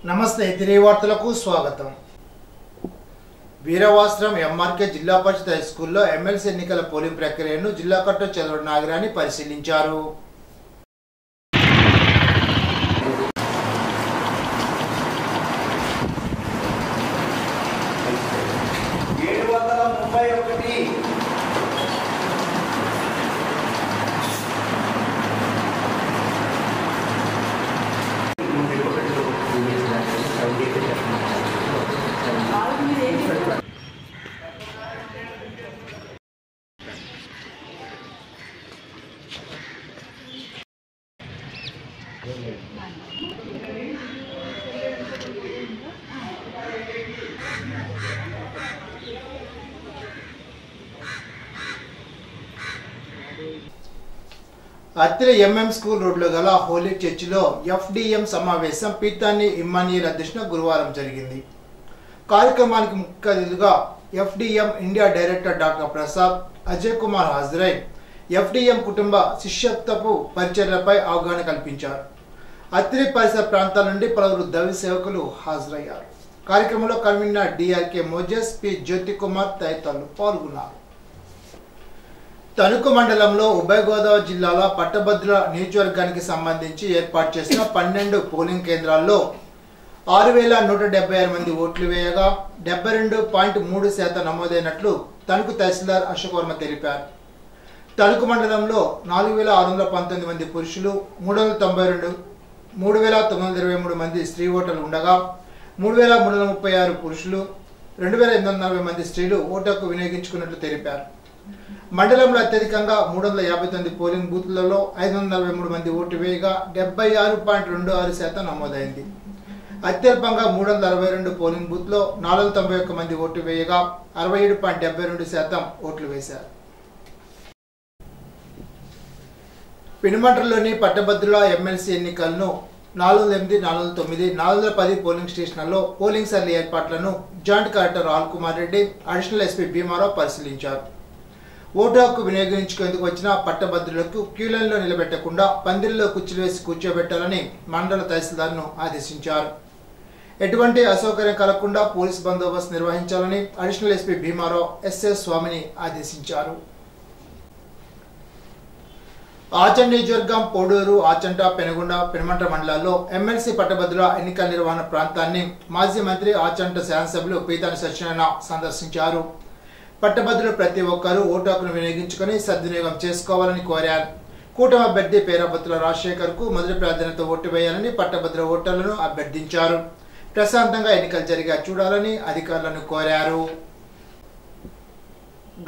నమస్తే తిరివార్తలకు స్వాగతం. వీరవాస్త్రం ఎంఆర్కే జిల్లా పరిషత్ హై స్కూల్లో ఎమ్మెల్సీ ఎన్నికల పోలింగ్ ప్రక్రియను జిల్లా కలెక్టర్ చంద్రబాబు నాగరాణి పరిశీలించారు. అత్తిలి ఎంఎం స్కూల్ రోడ్లో గల హోలీ చర్చిలో ఎఫ్డిఎం సమావేశం పీతాని ఇమ్మానియల్ అధ్యక్షతన గురువారం జరిగింది. కార్యక్రమానికి ముఖ్య అతిథిగా ఎఫ్డిఎం India director doctor Prasad Ajay Kumar హాజరై ఎఫ్డిఎం కుటుంబ శిష్యత్వపు పరిచర్యలపై అవగాహన కల్పించారు. అత్తిలి పరిసర ప్రాంతాల నుండి పలువురు దైవ సేవకులు హాజరయ్యారు. కార్యక్రమంలో కన్వీనర్ డిఆర్కే మోజెస్, పి జ్యోతి కుమార్ తదితరులు పాల్గొన్నారు. తణుకు మండలంలో ఉభయ గోదావరి జిల్లాల పట్టభద్రుల నియోజకవర్గానికి సంబంధించి ఏర్పాటు చేసిన 12 పోలింగ్ కేంద్రాల్లో 6,176 మంది ఓట్లు వేయగా 72.3% నమోదైనట్లు తణుకు తహసీల్దార్ అశోక్ వర్మ తెలిపారు. తణుకు మండలంలో 4,619 మంది పురుషులు, 3,923 మంది స్త్రీ ఓటర్లు ఉండగా 3,336 పురుషులు, 2,840 మంది స్త్రీలు ఓటు హక్కు వినియోగించుకున్నట్లు తెలిపారు. మండలంలో అత్యధికంగా 359 పోలింగ్ బూత్లలో 543 మంది ఓటు వేయగా 76.26% నమోదైంది. అత్యల్పంగా 362 పోలింగ్ బూత్లో 491 మంది ఓటు వేయగా 67.72% ఓట్లు వేశారు. పినుమంట్రలోని పట్టభద్రుల ఎమ్మెల్సీ ఎన్నికలను 408, 409, 410 పోలింగ్ స్టేషన్లలో పోలింగ్ సర్లీ ఏర్పాట్లను joint collector Rahul Kumar Reddy, additional SP Bhimarao పరిశీలించారు. ఓటు హక్కు వినియోగించుకునేందుకు వచ్చిన పట్టభద్రులకు క్యూలైన్లో నిలబెట్టకుండా పందిరిలో కుర్చీలు వేసి కూర్చోబెట్టాలని మండల తహసీల్దార్ను ఆదేశించారు. ఎటువంటి అసౌకర్యం కలగకుండా పోలీసు బందోబస్తు నిర్వహించాలని అడిషనల్ ఎస్పీ భీమారావు ఎస్ఎస్ స్వామిని ఆదేశించారు. ఆచంట నియోజకవర్గం పోడూరు, ఆచంట, పెనుగొండ, పెనుమంట్ర మండలాల్లో ఎమ్మెల్సీ పట్టభద్రుల ఎన్నికల నిర్వహణ ప్రాంతాన్ని మాజీ మంత్రి ఆచంట శాసనసభ్యులు పీతాని సత్యనారాయణ సందర్శించారు. పట్టభద్రులు ప్రతి ఒక్కరూ ఓటు హక్కును వినియోగించుకుని సద్వినియోగం చేసుకోవాలని కోరారు. కూటమి అభ్యర్థి పేరాపత్తుల రాజశేఖర్ కు మొదటి ప్రాధాన్యత ఓటు వేయాలని పట్టభద్రుల ఓటర్లను అభ్యర్థించారు. ప్రశాంతంగా ఎన్నికలు జరిగా చూడాలని అధికారులను కోరారు.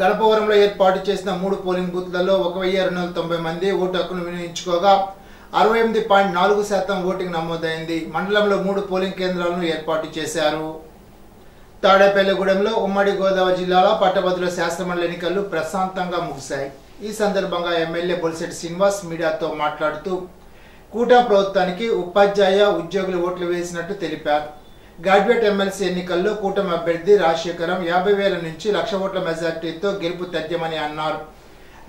గణపవరంలో ఏర్పాటు చేసిన 3 పోలింగ్ బూత్లలో 1,290 మంది ఓటు హక్కును వినియోగించుకోగా 68.4% ఓటింగ్ నమోదైంది. మండలంలో 3 పోలింగ్ కేంద్రాలను ఏర్పాటు చేశారు. తాడేపల్లిగూడెంలో ఉమ్మడి గోదావరి జిల్లాలో పట్టభద్రుల శాసనమండలి ఎన్నికలు ప్రశాంతంగా ముగిశాయి. ఈ సందర్భంగా ఎమ్మెల్యే బొలిశెట్టి శ్రీనివాస్ మీడియాతో మాట్లాడుతూ కూటమి ప్రభుత్వానికి ఉపాధ్యాయ ఉద్యోగులు ఓట్లు వేసినట్టు తెలిపారు. గ్రాడ్యుయేట్ ఎమ్మెల్సీ ఎన్నికల్లో కూటమి అభ్యర్థి రాజశేఖరం 50,000 నుంచి 1,00,000 ఓట్ల మెజార్టీతో గెలుపు తథ్యమని అన్నారు.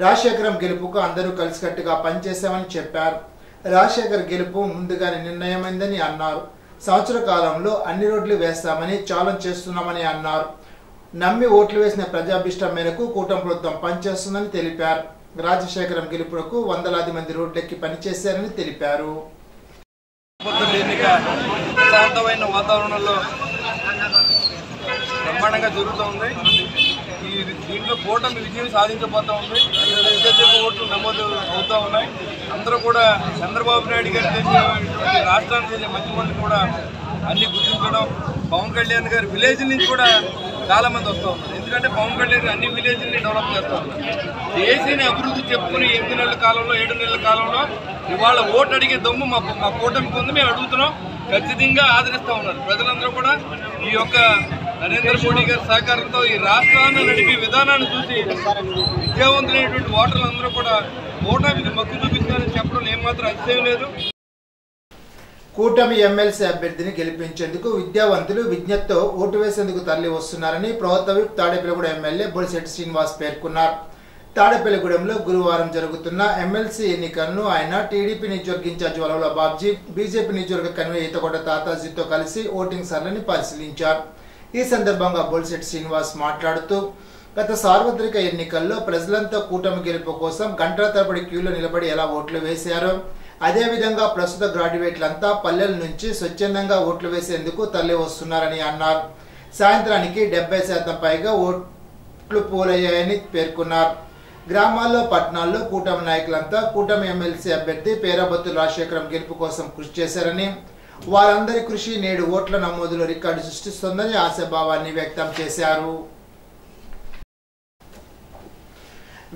రాజశేఖరం గెలుపుకు అందరూ కలిసికట్టుగా పనిచేశామని చెప్పారు. రాజశేఖర్ గెలుపు ముందుగానే నిర్ణయమైందని అన్నారు. సంవత్సర కాలంలో అన్ని రోడ్లు వేస్తామని ఛాలెంజ్ చేస్తున్నామని అన్నారు. నమ్మి ఓట్లు వేసిన ప్రజాభిష్టం మేరకు కూటమి ప్రభుత్వం పనిచేస్తుందని తెలిపారు. రాజశేఖరం గెలుపునకు వందలాది మంది రోడ్లెక్కి పనిచేశారని తెలిపారు. ప్రశాంతమైన వాతావరణంలో బ్రహ్మాండంగా జరుగుతూ ఉంది. దీంట్లో కూటమి విజయం సాధించబోతూ ఉంది. అత్యధిక ఓట్లు నమోదు అవుతూ ఉన్నాయి. అందరూ కూడా చంద్రబాబు నాయుడు గారు చేసినటువంటి రాష్ట్రానికి చేసే మంచి పనులు కూడా అన్ని గుర్తించడం, పవన్ కళ్యాణ్ గారి విలేజ్ నుంచి కూడా చాలామంది వస్తూ ఉన్నారు. ఎందుకంటే పవన్ కళ్యాణ్ గారు అన్ని విలేజ్ని డెవలప్ చేస్తూ ఉన్నారు. దేశాన్ని అభివృద్ధి చెప్పుకుని 8 నెలల కాలంలో 7 నెలల కాలంలో ఇవాళ ఓటు అడిగే దమ్ము మా కూటమికి ఉంది. మేము అడుగుతున్నాం, ఖచ్చితంగా ఆదరిస్తూ ఉన్నారు. ప్రజలందరూ కూడా ఈ యొక్క నరేంద్ర మోడీ గారి సహకారంతో ఈ రాష్ట్రాన్ని నడిపే విధానాన్ని చూసి విద్యావంతులైనటువంటి ఓటర్లందరూ కూడా ఓటమికి మగ్గు చూపిస్తారని చెప్పడం ఏమాత్రం అతిశయం లేదు. కూటమి ఎమ్మెల్సీ అభ్యర్థిని గెలిపించేందుకు విద్యావంతులు విజ్ఞతతో ఓటు వేసేందుకు తరలి వస్తున్నారని ప్రభుత్వ విప్ తాడేపల్లిగూడ ఎమ్మెల్యే బొలిశెట్టి శ్రీనివాస్ పేర్కొన్నారు. తాడేపల్లిగూడెంలో గురువారం జరుగుతున్న ఎమ్మెల్సీ ఎన్నికలను ఆయన టీడీపీ నియోజకవర్గ ఇన్ఛార్జ్ వలవల బాబ్జీ, బీజేపీ నియోజకవర్గ కన్వీనర్ ఈతకొండ తాతాజీతో కలిసి ఓటింగ్ సరళిని పరిశీలించారు. ఈ సందర్భంగా బొలిశెట్టి శ్రీనివాస్ మాట్లాడుతూ, గత సార్వత్రిక ఎన్నికల్లో ప్రజలంతా కూటమి గెలుపు కోసం గంటల తరబడి క్యూలో నిలబడి ఎలా ఓట్లు వేశారో అదేవిధంగా ప్రస్తుత గ్రాడ్యుయేట్లంతా పల్లెల నుంచి స్వచ్ఛందంగా ఓట్లు వేసేందుకు తరలి వస్తున్నారని అన్నారు. సాయంత్రానికి 70% పైగా ఓట్లు పోలయ్యాయని పేర్కొన్నారు. గ్రామాల్లో, పట్టణాల్లో కూటమి నాయకులంతా కూటమి ఎమ్మెల్సీ అభ్యర్థి పేరాబత్తుల రాజశేఖరం గెలుపు కోసం కృషి చేశారని, వారందరి కృషి నేడు ఓట్ల నమోదులో రికార్డు సృష్టిస్తుందని ఆశాభావాన్ని వ్యక్తం చేశారు.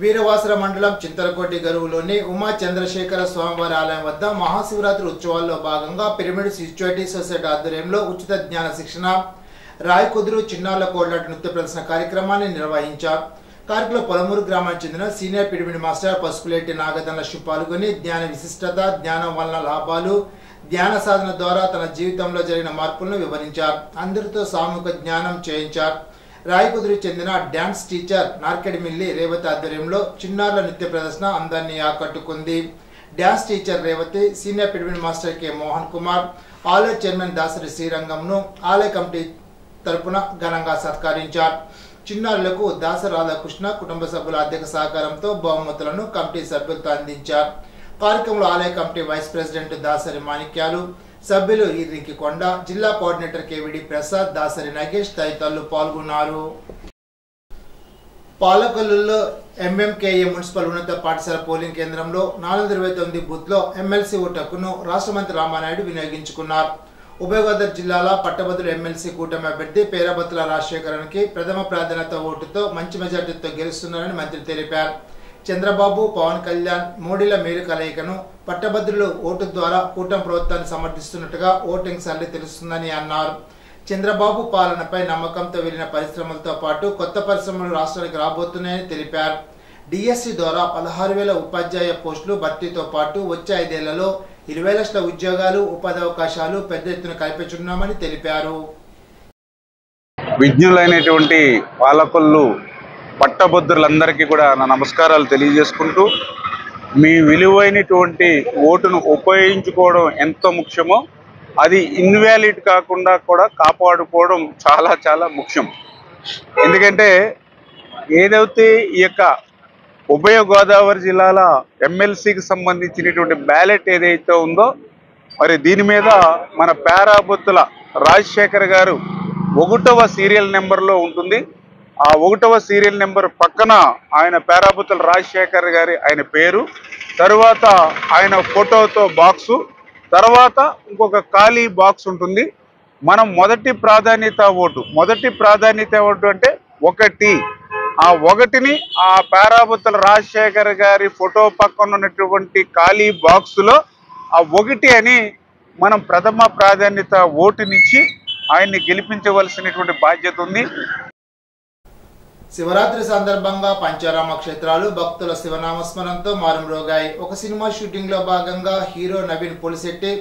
వీరవాసర మండలం చింతలకోటి గరువులోని ఉమా చంద్రశేఖర స్వామివారి ఆలయం వద్ద మహాశివరాత్రి ఉత్సవాల్లో భాగంగా పిరమిడ్ సిచ్యువేటీ సొసైటీ ఆధ్వర్యంలో ఉచిత జ్ఞాన శిక్షణ, రాయకుదురు చిన్నారుల కోడ్లాట నృత్య ప్రదర్శన కార్యక్రమాన్ని నిర్వహించారు. కార్యక్రమంలో పొలమూరు గ్రామానికి చెందిన సీనియర్ పిరమిడ్ మాస్టర్ పసుపులేటి నాగధనలక్ష్మి పాల్గొని జ్ఞాన విశిష్టత, జ్ఞానం వలన లాభాలు, ధ్యాన సాధన ద్వారా తన జీవితంలో జరిగిన మార్పులను వివరించారు. అందరితో సామూహిక జ్ఞానం చేయించారు. రాయకుదురికి చెందిన డ్యాన్స్ టీచర్ నార్కెడిమిల్లి రేవతి ఆధ్వర్యంలో చిన్నారుల నృత్య ప్రదర్శన అందరినీ ఆకట్టుకుంది. Dance teacher Revathi, senior pyramid master K Mohan Kumar, ఆలయ చైర్మన్ దాసరి శ్రీరంగంను ఆలయ కమిటీ తరపున ఘనంగా సత్కరించారు. చిన్నారులకు దాస రాధాకృష్ణ కుటుంబ సభ్యుల ఆర్థిక సహకారంతో బహుమతులను కమిటీ సభ్యులతో అందించారు. కార్యక్రమంలో ఆలయ కమిటీ వైస్ ప్రెసిడెంట్ దాసరి మాణిక్యాలు, సభ్యులు ఈరికి కొండ, జిల్లా కోఆర్డినేటర్ కేవిడి ప్రసాద్, దాసరి నగేష్ తదితరులు పాల్గొన్నారు. పాలకొల్లులో ఎంఎంకేఏ మున్సిపల్ ఉన్నత పాఠశాల పోలింగ్ కేంద్రంలో 429 బూత్లో ఎమ్మెల్సీ ఓటు హక్కును రాష్ట్ర మంత్రి రామానాయుడు వినియోగించుకున్నారు. ఉభయ గోదావరి జిల్లాల పట్టభద్రుల ఎమ్మెల్సీ కూటమి అభ్యర్థి పేరాబత్తుల రాజశేఖరానికి ప్రథమ ప్రాధాన్యత ఓటుతో మంచి మెజార్టీతో గెలుస్తున్నారని మంత్రి తెలిపారు. చంద్రబాబు, పవన్ కళ్యాణ్, మోడీల మేలు కలయికను పట్టభద్రులు ఓటు ద్వారా కూటమి ప్రభుత్వాన్ని సమర్థిస్తున్నట్టుగా ఓటింగ్ సరళి తెలుస్తుందని అన్నారు. చంద్రబాబు పాలనపై నమ్మకంతో వెళ్లిన పరిశ్రమలతో పాటు కొత్త పరిశ్రమలు రాష్ట్రానికి రాబోతున్నాయని తెలిపారు. డిఎస్సి ద్వారా 16,000 ఉపాధ్యాయ పోస్టులు భర్తీతో పాటు వచ్చే 5 ఏళ్లలో 20 లక్షల ఉద్యోగాలు, ఉపాధి అవకాశాలు పెద్ద ఎత్తున కల్పించనున్నామని తెలిపారు. విజ్ఞులైనటువంటి పాలకులు పట్టభద్రులందరికీ కూడా నా నమస్కారాలు తెలియజేసుకుంటూ, మీ విలువైనటువంటి ఓటును ఉపయోగించుకోవడం ఎంత ముఖ్యమో అది ఇన్వాలిడ్ కాకుండా కూడా కాపాడుకోవడం చాలా చాలా ముఖ్యం. ఎందుకంటే ఏదైతే ఈ యొక్క ఉభయ గోదావరి జిల్లాల ఎమ్మెల్సీకి సంబంధించినటువంటి బ్యాలెట్ ఏదైతే ఉందో మరి దీని మీద మన పేరాబత్తుల రాజశేఖర్ గారు 1వ సీరియల్ నెంబర్లో ఉంటుంది. ఆ 1వ సీరియల్ నెంబర్ పక్కన ఆయన పేరాబత్తుల రాజశేఖర్ గారి ఆయన పేరు, తర్వాత ఆయన ఫోటోతో బాక్సు, తర్వాత ఇంకొక ఖాళీ బాక్స్ ఉంటుంది. మనం మొదటి ప్రాధాన్యత ఓటు అంటే 1, ఆ 1ని ఆ పేరాబత్తుల రాజశేఖర్ గారి ఫోటో పక్కన ఉన్నటువంటి ఖాళీ బాక్సులో ఆ 1 అని మనం ప్రథమ ప్రాధాన్యత ఓటునిచ్చి ఆయన్ని గెలిపించవలసినటువంటి బాధ్యత ఉంది. శివరాత్రి సందర్భంగా పంచారామ క్షేత్రాలు భక్తుల శివనామస్మరణంతో మారుమ్రోగాయి. ఒక సినిమా షూటింగ్ లో భాగంగా హీరో నవీన్ పోలిశెట్టి,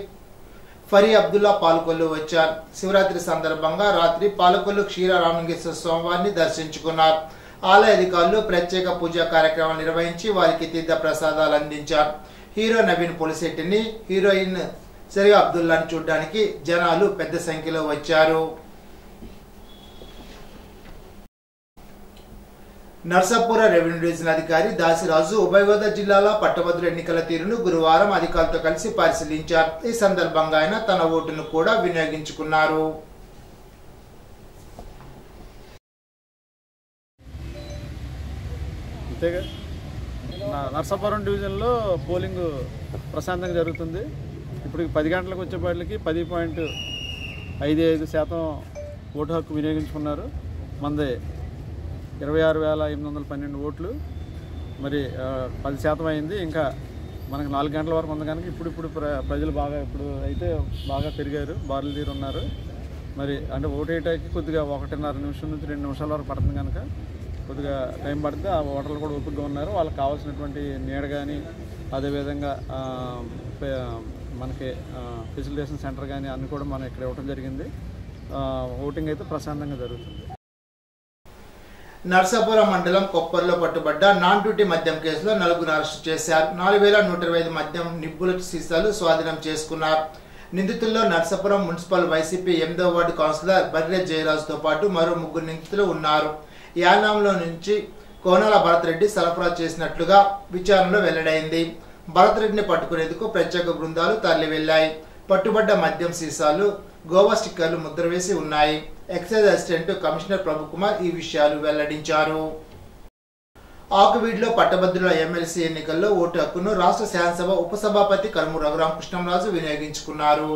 ఫరీ అబ్దుల్లా పాలకొల్లు వచ్చారు. శివరాత్రి సందర్భంగా రాత్రి పాలకొల్లు క్షీరారామలింగేశ్వర స్వామివారిని దర్శించుకున్నారు. ఆలయ అధికారులు ప్రత్యేక పూజా కార్యక్రమాలు నిర్వహించి వారికి తీర్థ ప్రసాదాలు అందించారు. హీరో నవీన్ పోలిశెట్టిని, హీరోయిన్ ఫరీ అబ్దుల్లాని చూడడానికి జనాలు పెద్ద సంఖ్యలో వచ్చారు. నర్సాపుర రెవెన్యూ డివిజన్ అధికారి దాసిరాజు ఉభయ గోదావరి జిల్లాల పట్టభద్రుల ఎన్నికల తీరును గురువారం అధికారులతో కలిసి పరిశీలించారు. ఈ సందర్భంగా ఆయన తన ఓటును కూడా వినియోగించుకున్నారు. నర్సాపురం డివిజన్లో పోలింగ్ ప్రశాంతంగా జరుగుతుంది. ఇప్పుడు 10 గంటలకు వచ్చేపాటికి 10.55% ఓటు హక్కు వినియోగించుకున్నారు. మంది 26,812 ఓట్లు, మరి 10% అయింది. ఇంకా మనకు 4 గంటల వరకు ఉంది కనుక ఇప్పుడు ప్రజలు బాగా పెరిగారు, బారులు తీరు ఉన్నారు. మరి అంటే ఓటు వేయటానికి కొద్దిగా 1.5 నిమిషం నుంచి 2 నిమిషాల వరకు పడుతుంది కనుక కొద్దిగా టైం పడితే ఆ ఓటర్లు కూడా ఓపికగా ఉన్నారు. వాళ్ళకి కావాల్సినటువంటి నీడ కానీ, అదేవిధంగా మనకి ఫెసిలిటేషన్ సెంటర్ కానీ అన్నీ కూడా మనం ఇక్కడ ఇవ్వడం జరిగింది. ఓటింగ్ అయితే ప్రశాంతంగా జరుగుతుంది. నర్సాపురం మండలం కొప్పర్లో పట్టుబడ్డ నాన్ డ్యూటీ మద్యం కేసులో 4 అరెస్టు చేశారు. 4125 మద్యం నిబ్బుల సీసాలు స్వాధీనం చేసుకున్నారు. నిందితుల్లో నర్సాపురం మున్సిపల్ వైసీపీ 8వ వార్డు కౌన్సిలర్ బర్రె జయరాజుతో పాటు మరో 3 నిందితులు ఉన్నారు. యానాంలో నుంచి కోనాల భరత్ రెడ్డి సరఫరా చేసినట్లుగా విచారణలో వెల్లడైంది. భరత్ రెడ్డిని పట్టుకునేందుకు ప్రత్యేక బృందాలు తరలి వెళ్లాయి. పట్టుబడ్డ మద్యం సీసాలు గోవా స్టిక్కర్లు ముద్ర వేసి ఉన్నాయి. ఎక్సైజ్ అసిస్టెంట్ కమిషనర్ ప్రభుకుమార్ ఈ విషయాలు వెల్లడించారు. ఆకువీడ్లో పట్టభద్రుల ఎమ్మెల్సీ ఎన్నికల్లో ఓటు హక్కును రాష్ట్ర శాసనసభ ఉపసభాపతి కర్ము రఘురామకృష్ణంరాజు వినియోగించుకున్నారు.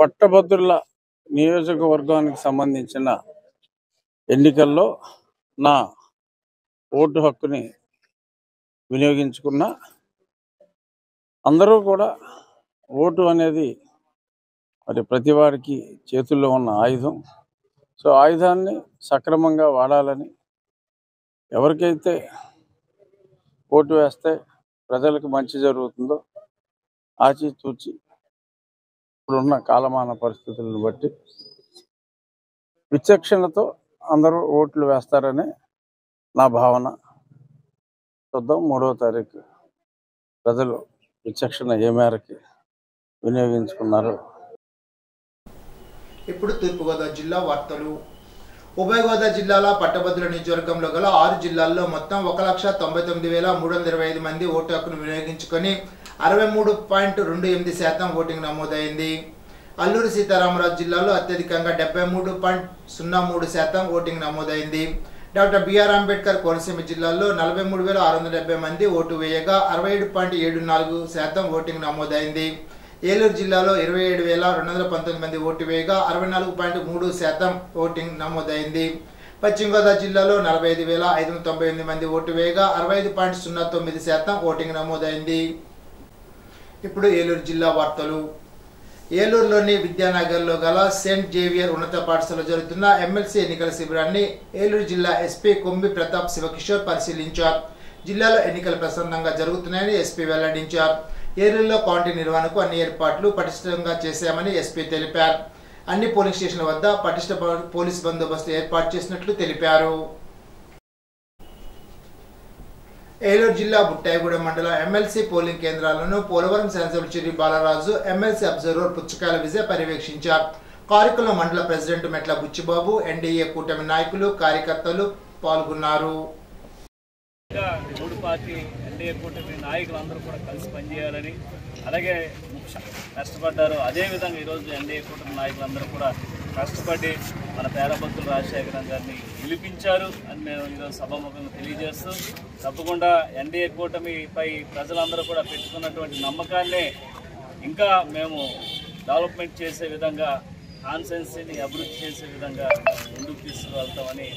పట్టభద్రుల నియోజకవర్గానికి సంబంధించిన ఎన్నికల్లో నా ఓటు హక్కుని వినియోగించుకున్న అందరూ కూడా ఓటు అనేది మరి ప్రతి వారికి చేతుల్లో ఉన్న ఆయుధం. సో ఆయుధాన్ని సక్రమంగా వాడాలని, ఎవరికైతే ఓటు వేస్తే ప్రజలకు మంచి జరుగుతుందో ఆచితూచి ఇప్పుడున్న కాలమాన పరిస్థితులను బట్టి విచక్షణతో అందరూ ఓట్లు వేస్తారనే నా భావన. చూద్దాం 3వ తారీఖు ప్రజలు విచక్షణ ఏ మేరకు వినియోగించుకున్నారు. ఇప్పుడు తూర్పుగోదావరి జిల్లా వార్తలు. ఉభయ గోదావరి జిల్లాల పట్టభద్రుల నియోజకవర్గంలో గల 6 జిల్లాల్లో మొత్తం 1,99,325 మంది ఓటు హక్కును వినియోగించుకొని 63.28% ఓటింగ్ నమోదైంది. అల్లూరి సీతారామరాజు జిల్లాలో అత్యధికంగా 73.03% ఓటింగ్ నమోదైంది. డాక్టర్ బిఆర్ అంబేద్కర్ కోనసీమ జిల్లాలో 43,670 మంది ఓటు వేయగా 67.74% ఓటింగ్ నమోదైంది. ఏలూరు జిల్లాలో 27,219 మంది ఓటు వేయగా 64.3% ఓటింగ్ నమోదైంది. పశ్చిమ గోదావరి జిల్లాలో 45,598 మంది ఓటు వేయగా 65.09% ఓటింగ్ నమోదైంది. ఇప్పుడు ఏలూరు జిల్లా వార్తలు. ఏలూరులోని విద్యానగర్లో గల సెయింట్ జేవియర్ ఉన్నత పాఠశాలలో జరుగుతున్న ఎమ్మెల్సీ ఎన్నికల శిబిరాన్ని ఏలూరు జిల్లా ఎస్పీ కొంబి ప్రతాప్ శివకిషోర్ పరిశీలించారు. జిల్లాలో ఎన్నికలు ప్రశాంతంగా జరుగుతున్నాయని ఎస్పీ వెల్లడించారు. ఏలూరులో కౌంటీ నిర్వహణకు అన్ని ఏర్పాట్లు పటిష్టంగా చేశామని ఎస్పీ తెలిపారు. అన్ని పోలింగ్ స్టేషన్ల వద్ద పటిష్ట పోలీస్ బందోబస్తు ఏర్పాటు చేసినట్లు తెలిపారు. ఏలూరు జిల్లా బుట్టాయిగూడెం మండలం ఎమ్మెల్సీ పోలింగ్ కేంద్రాలను పోలవరం శాసనసభ్యులు చిరి బాలరాజు, ఎమ్మెల్సీ అబ్జర్వర్ పుచ్చకాయల విజయ్ పర్యవేక్షించారు. కార్యక్రమంలో మండల ప్రెసిడెంట్ మెట్ల బుచ్చిబాబు, ఎన్డీఏ కూటమి నాయకులు, కార్యకర్తలు పాల్గొన్నారు. మూడు పార్టీ ఎన్డీఏ కూటమి నాయకులందరూ కూడా కలిసి పనిచేయాలని, అలాగే కష్టపడ్డారు. అదేవిధంగా ఈరోజు ఎన్డీఏ కూటమి నాయకులందరూ కూడా కష్టపడి మన పేరబత్తుల రాజశేఖర గారిని గెలిపించారు అని మేము ఈరోజు సభాముఖంగా తెలియజేస్తూ, తప్పకుండా ఎన్డీఏ కూటమిపై ప్రజలందరూ కూడా పెట్టుకున్నటువంటి నమ్మకాన్ని ఇంకా మేము డెవలప్మెంట్ చేసే విధంగా, కాన్స్టిట్యుయెన్సీని అభివృద్ధి చేసే విధంగా ముందుకు తీసుకువెళ్తామని.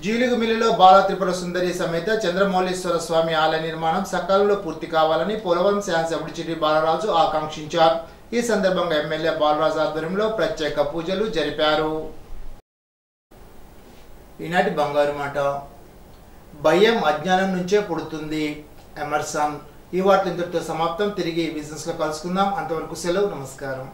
జీలుగుమిల్లిలో బాల త్రిపుర సుందరి సమేత చంద్రమౌళీశ్వర స్వామి ఆలయ నిర్మాణం సకాలంలో పూర్తి కావాలని పోలవరం శాసనసభ్యుడు చిరి బాలరాజు ఆకాంక్షించారు. ఈ సందర్భంగా ఎమ్మెల్యే బాలరాజు ఆధ్వర్యంలో ప్రత్యేక పూజలు జరిపారు. ఈనాటి బంగారు మాట. భయం అజ్ఞానం నుంచే పుడుతుంది. ఎమర్సన్. ఈ వార్తలు ఇంతటితో సమాప్తం. తిరిగి బిజినెస్ లో కలుసుకుందాం. అంతవరకు సెలవు. నమస్కారం.